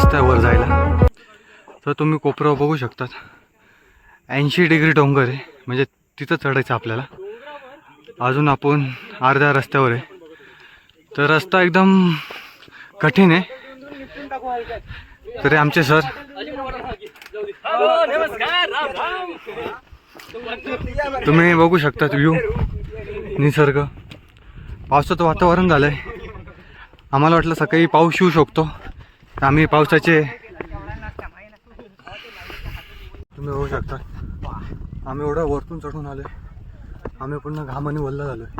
रस्ता आहे वर जायला. तर तुम्ही कोपऱ्यावर बघू शकतात 80 डिग्री डोंगर आहे, म्हणजे तिथं चढायचं आपल्याला. अजून आपण अर्ध्या रस्त्यावर आहे. तर रस्ता एकदम कठीण आहे. तरी आमचे सर तुम्ही बघू शकता व्ह्यू, निसर्ग. पावसाचं वातावरण झालं आहे. आम्हाला वाटलं सकाळी पाऊस येऊ शकतो. आम्ही पावसाचे तुम्ही बघू शकता आम्ही एवढं वरतून चढून आलो आहे. आम्ही पुन्हा घामाने वल्ला झालो आहे.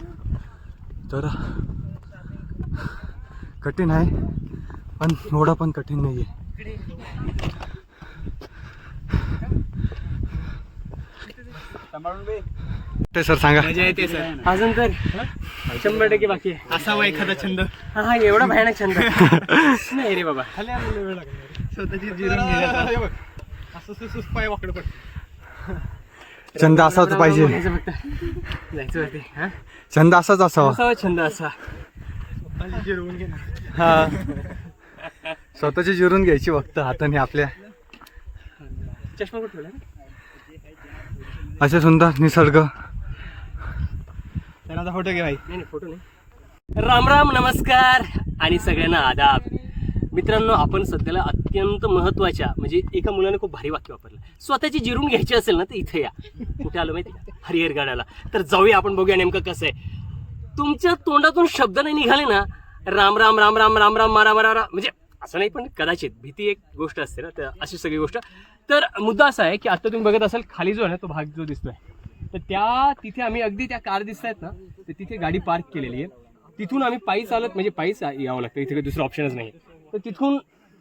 तर कठीण आहे, पण एवढा पण कठीण नाही आहे. ते सर सांगा. मजा येते सर. अजून तर 100% बाकी आहे. असावा एखादा छंद. हा एवढा भयानक छंद नाही रे बाबा. स्वतःची जिरून घ्यायला असं सुस्त पाय वाकडं पड. छंद असाच पाहिजे. जायचं होते. छंद असाच असावा. असावा छंद असा. जिरवून घे. हा स्वतःची जिरून घ्यायची फक्त हाताने आपल्या. चष्मा कुठे ठेवला? असे सुंदर निसर्ग. त्यांना फोटो घे भाई. नाही फोटो नाही. राम राम, नमस्कार आणि सगळ्यांना आदाब. मित्रांनो, आपण सध्याला अत्यंत महत्त्वाच्या म्हणजे एका मुलाने खूप भारी वाक्य वापरलं, स्वतःची जिरून घ्यायची असेल ना तर इथे या. कुठे आलो माहिती का? हरिहरगडाला. तर जाऊया आपण, बघूया नेमकं कसं आहे. तुमच्या तोंडातून शब्द नाही निघाले ना, राम राम राम राम राम राम मारा मारा म्हणजे असं नाही, पण कदाचित भीती एक गोष्ट असते ना, तर अशी सगळी गोष्ट. तर मुद्दा असा आहे की आता तुम्ही बघत असाल खाली जो आहे ना तो भाग जो दिसतोय, तर तिथे आम्ही अगदी त्या कार दिसत आहेत ना, तर तिथे गाडी पार्क केलेली आहे. तिथून आम्ही पायी चालत म्हणजे पायीच यावं लागतं. इथे काही दुसरं ऑप्शनच नाही. तर तिथून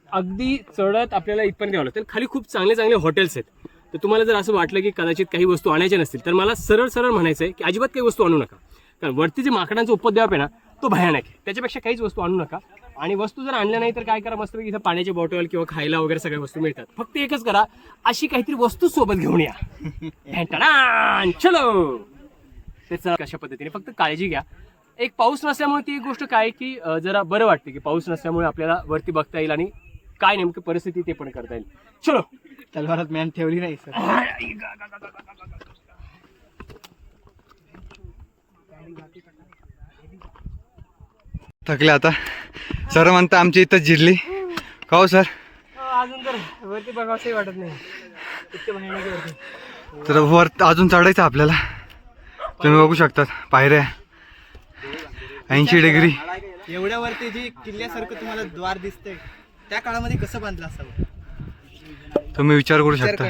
अगदी चढत आपल्याला इथपर्यंत यावं लागतं. खाली खूप चांगले चांगले हॉटेल्स आहेत. तर तुम्हाला जर असं वाटलं की कदाचित काही वस्तू आणायच्या नसतील, तर मला सरळ सरळ म्हणायचं आहे की अजिबात काही वस्तू आणू नका. कारण वरती जे माकडांचा उपद्व्याप आहे ना तो भयानक आहे. त्याच्यापेक्षा काहीच वस्तू आणू नका. आणि वस्तू जर आणल्या नाही तर काय करा, मस्तपैकी इथं पाण्याची बॉटल किंवा खायला वगैरे सगळ्या वस्तू मिळतात. फक्त एकच करा, अशी काहीतरी वस्तू सोबत घेऊन या. चलो. त्याचं कशा पद्धतीने फक्त काळजी घ्या. एक पाऊस नसल्यामुळे ती एक गोष्ट काय की जरा बरं वाटते की पाऊस नसल्यामुळे आपल्याला वरती बघता येईल आणि काय नेमकी परिस्थिती ते पण करता येईल. चलो. तलवारात मॅन ठेवली नाही सर. थकले आता. सर म्हणता आमची इथं जिरली का हो सर? अजून तर वरती बघावंसही वाटत नाही, इतके भयानक वरती. तर वर अजून चढायचं आपल्याला. तुम्ही बघू शकतात पायऱ्या 80 डिग्री. एवढ्या वरती जी किल्ल्यासारखं तुम्हाला द्वार दिसतंय, त्या काळामध्ये कसं बांधलं असावं तुम्ही विचार करू शकता.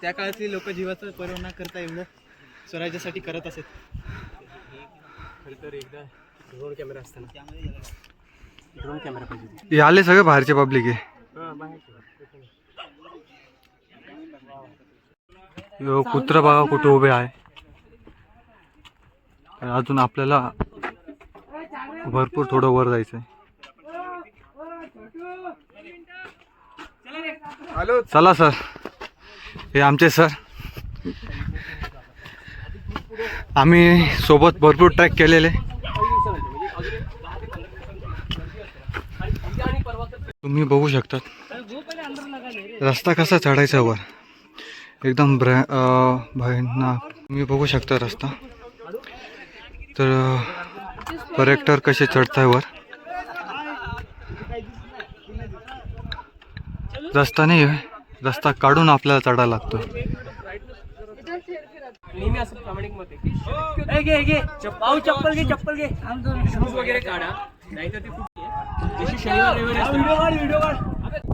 त्या काळातली लोक जीवाचा पर्वा करता एवढं स्वराज्यासाठी करत असत. तर एकदा ड्रोन कॅमेरा असताना ड्रोन कॅमेरा पाहिजे. आले सगळे बाहेरचे पब्लिक आहे. कुत्रा बघा कुठे उभे आहे. अजून आपल्याला भरपूर थोडं वर जायचं आहे. चला सर, हे आमचे सर. आम्ही सोबत भरपूर ट्रॅक केलेले. तुम्ही बघू शकता रस्ता कसा चढायचा वर, एकदम भयानक. तुम्ही बघू शकता रस्ता. तर पर्यटक कसे चढताय वर. रस्ता नाही आहे, रस्ता काढून आपल्याला चढायला लागतो. नेहमी असं प्रामाणिक मत आहे की चप्पल घे शूज वगैरे काढा, नाहीतर ते खूप जशी शनिवार रविवारी असतं.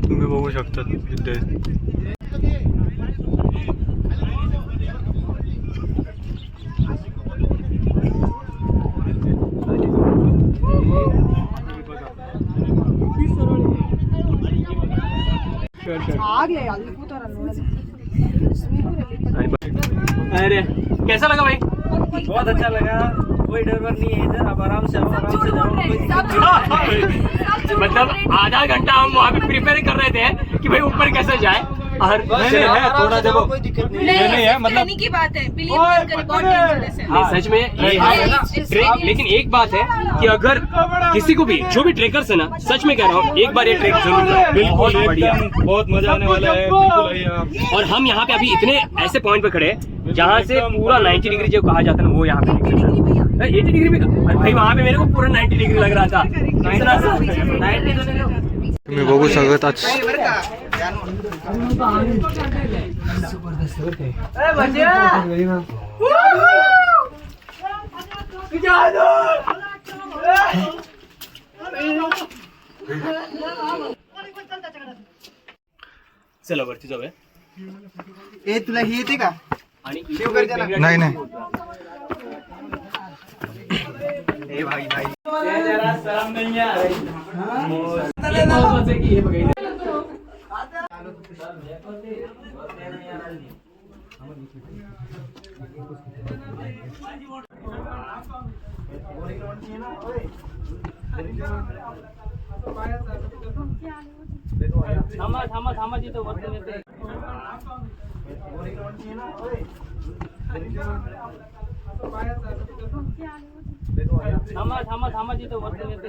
तुम्ही बघू शकता इथे अरे कैसा लगा भाई? बहुत अच्छा लगा. कोई डर वर नहीं है इधर. अब आराम से जाओ. मतलब आधा घंटा हम वहाँ पे प्रिपेयर कर रहे थे कि भाई ऊपर कैसे जाए. और थोड़ा देखो नहीं है मतलब की बात है, बिलीव मत करें, बहुत डेंजरस है। नहीं, सच में ये है ट्रेक। लेकिन एक बात है कि अगर किसी को भी जो भी ट्रेकर्स है ना, सच में कह रहा हूँ, एक बार ये ट्रेक जरूर करें। बिल्कुल बहुत बढ़िया। बहुत मजा आने वाला है, बिल्कुल आइए आप। और हम यहाँ पे अभी इतने ऐसे पॉइंट पे खड़े हैं जहाँ से पूरा 90 डिग्री जो कहा जाता है ना, वो यहाँ पे 80 डिग्री भी अरे भाई वहाँ पे मेरे को पूरा 90 डिग्री लग रहा था। इतना सा 90 तुम्ही बघू शकत आज चला वरती जाऊया. ए तुला हे येते का? आणि नाही नाही ए भाई भाई थांबा थांबा थांबा तिथं वरती येते. थांबा थांबा थांबा तिथं वरती येते.